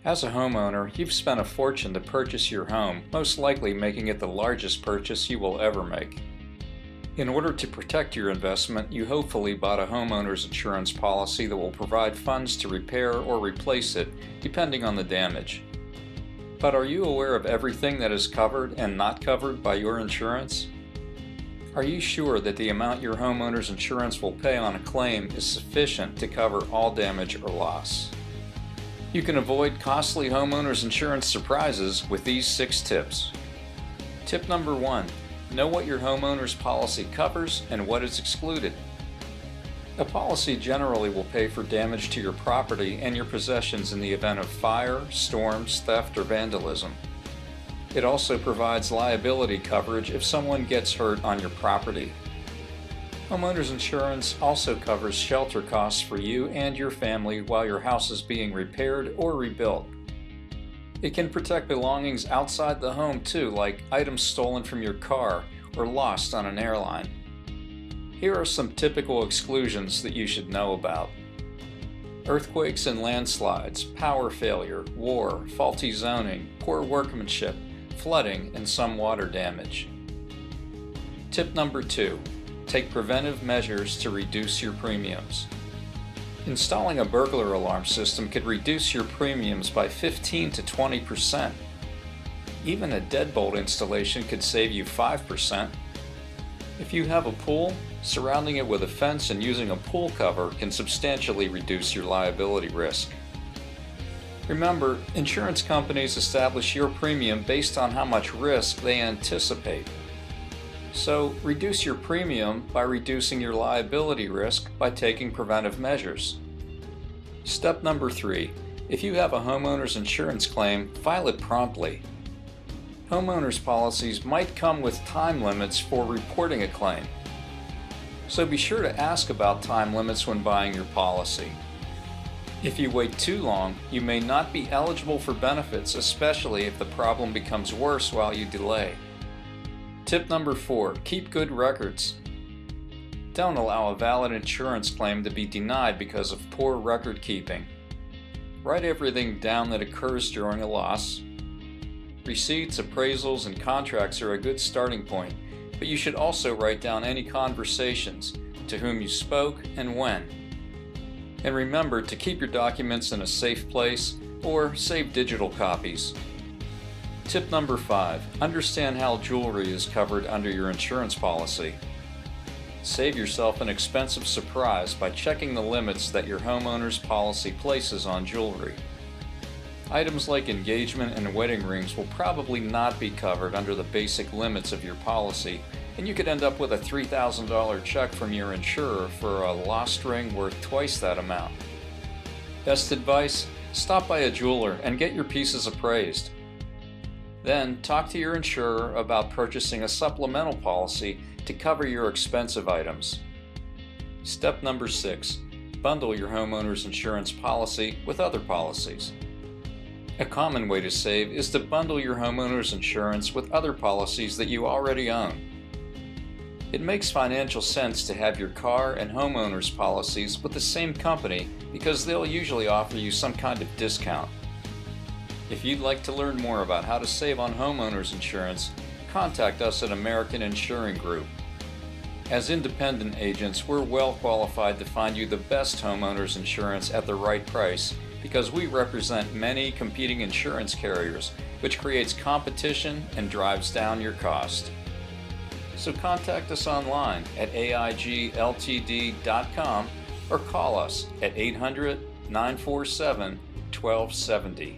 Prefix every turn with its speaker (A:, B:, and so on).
A: As a homeowner, you've spent a fortune to purchase your home, most likely making it the largest purchase you will ever make. In order to protect your investment, you hopefully bought a homeowner's insurance policy that will provide funds to repair or replace it, depending on the damage. But are you aware of everything that is covered and not covered by your insurance? Are you sure that the amount your homeowner's insurance will pay on a claim is sufficient to cover all damage or loss? You can avoid costly homeowners insurance surprises with these 6 tips. Tip number 1. Know what your homeowner's policy covers and what is excluded. A policy generally will pay for damage to your property and your possessions in the event of fire, storms, theft, or vandalism. It also provides liability coverage if someone gets hurt on your property. Homeowners insurance also covers shelter costs for you and your family while your house is being repaired or rebuilt. It can protect belongings outside the home too, like items stolen from your car or lost on an airline. Here are some typical exclusions that you should know about. Earthquakes and landslides, power failure, war, faulty zoning, poor workmanship, flooding, and some water damage. Tip number 2. Take preventive measures to reduce your premiums. Installing a burglar alarm system could reduce your premiums by 15 to 20%. Even a deadbolt installation could save you 5%. If you have a pool, surrounding it with a fence and using a pool cover can substantially reduce your liability risk. Remember, insurance companies establish your premium based on how much risk they anticipate. So, reduce your premium by reducing your liability risk by taking preventive measures. Step number 3. If you have a homeowner's insurance claim, file it promptly. Homeowners policies might come with time limits for reporting a claim. So be sure to ask about time limits when buying your policy. If you wait too long, you may not be eligible for benefits, especially if the problem becomes worse while you delay. Tip number 4. Keep good records. Don't allow a valid insurance claim to be denied because of poor record keeping. Write everything down that occurs during a loss. Receipts, appraisals, and contracts are a good starting point, but you should also write down any conversations, to whom you spoke and when. And remember to keep your documents in a safe place or save digital copies. Tip number 5. Understand how jewelry is covered under your insurance policy. Save yourself an expensive surprise by checking the limits that your homeowner's policy places on jewelry. Items like engagement and wedding rings will probably not be covered under the basic limits of your policy, and you could end up with a $3,000 check from your insurer for a lost ring worth twice that amount. Best advice? Stop by a jeweler and get your pieces appraised. Then, talk to your insurer about purchasing a supplemental policy to cover your expensive items. Step number 6. Bundle your homeowner's insurance policy with other policies. A common way to save is to bundle your homeowner's insurance with other policies that you already own. It makes financial sense to have your car and homeowner's policies with the same company because they'll usually offer you some kind of discount. If you'd like to learn more about how to save on homeowners insurance, contact us at American Insuring Group. As independent agents, we're well qualified to find you the best homeowners insurance at the right price because we represent many competing insurance carriers, which creates competition and drives down your cost. So contact us online at aigltd.com or call us at 800-947-1270.